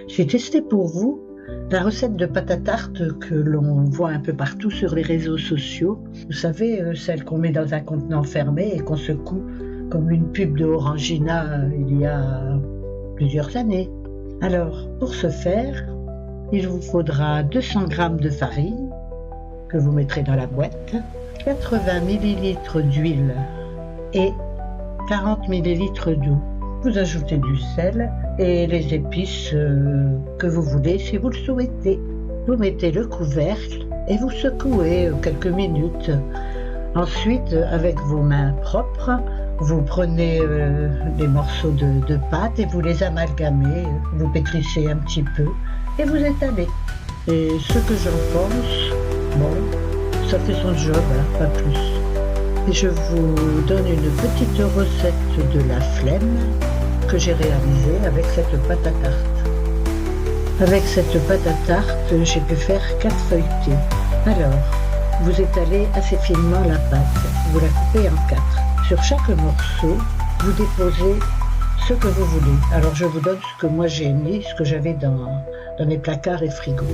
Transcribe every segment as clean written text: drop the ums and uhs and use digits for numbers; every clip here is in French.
J'ai testé pour vous la recette de pâte à tarte que l'on voit un peu partout sur les réseaux sociaux. Vous savez, celle qu'on met dans un contenant fermé et qu'on secoue comme une pub de Orangina il y a plusieurs années. Alors, pour ce faire, il vous faudra 200 g de farine que vous mettrez dans la boîte, 80 ml d'huile et 40 ml d'eau. Vous ajoutez du sel et les épices que vous voulez si vous le souhaitez. Vous mettez le couvercle et vous secouez quelques minutes. Ensuite, avec vos mains propres, vous prenez des morceaux de pâte et vous les amalgamez, vous pétrissez un petit peu et vous étalez. Et ce que j'en pense, bon, ça fait son job, hein, pas plus. Et je vous donne une petite recette de la flemme que j'ai réalisée avec cette pâte à tarte. Avec cette pâte à tarte, j'ai pu faire 4 feuilletés. Alors, vous étalez assez finement la pâte, vous la coupez en 4. Sur chaque morceau, vous déposez ce que vous voulez. Alors je vous donne ce que moi j'ai mis, ce que j'avais dans mes placards et frigos.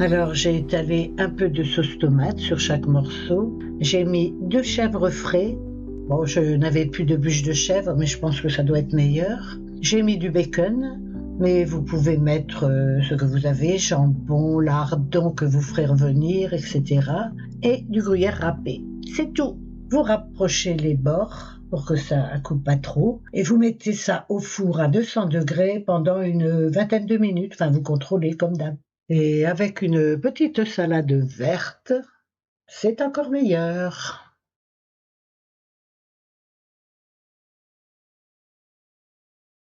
Alors j'ai étalé un peu de sauce tomate sur chaque morceau. J'ai mis 2 chèvres frais. Bon, je n'avais plus de bûche de chèvre, mais je pense que ça doit être meilleur. J'ai mis du bacon, mais vous pouvez mettre ce que vous avez, jambon, lardon que vous ferez revenir, etc. Et du gruyère râpé. C'est tout. Vous rapprochez les bords pour que ça ne coupe pas trop et vous mettez ça au four à 200 degrés pendant une vingtaine de minutes. Enfin, vous contrôlez comme d'hab. Et avec une petite salade verte, c'est encore meilleur.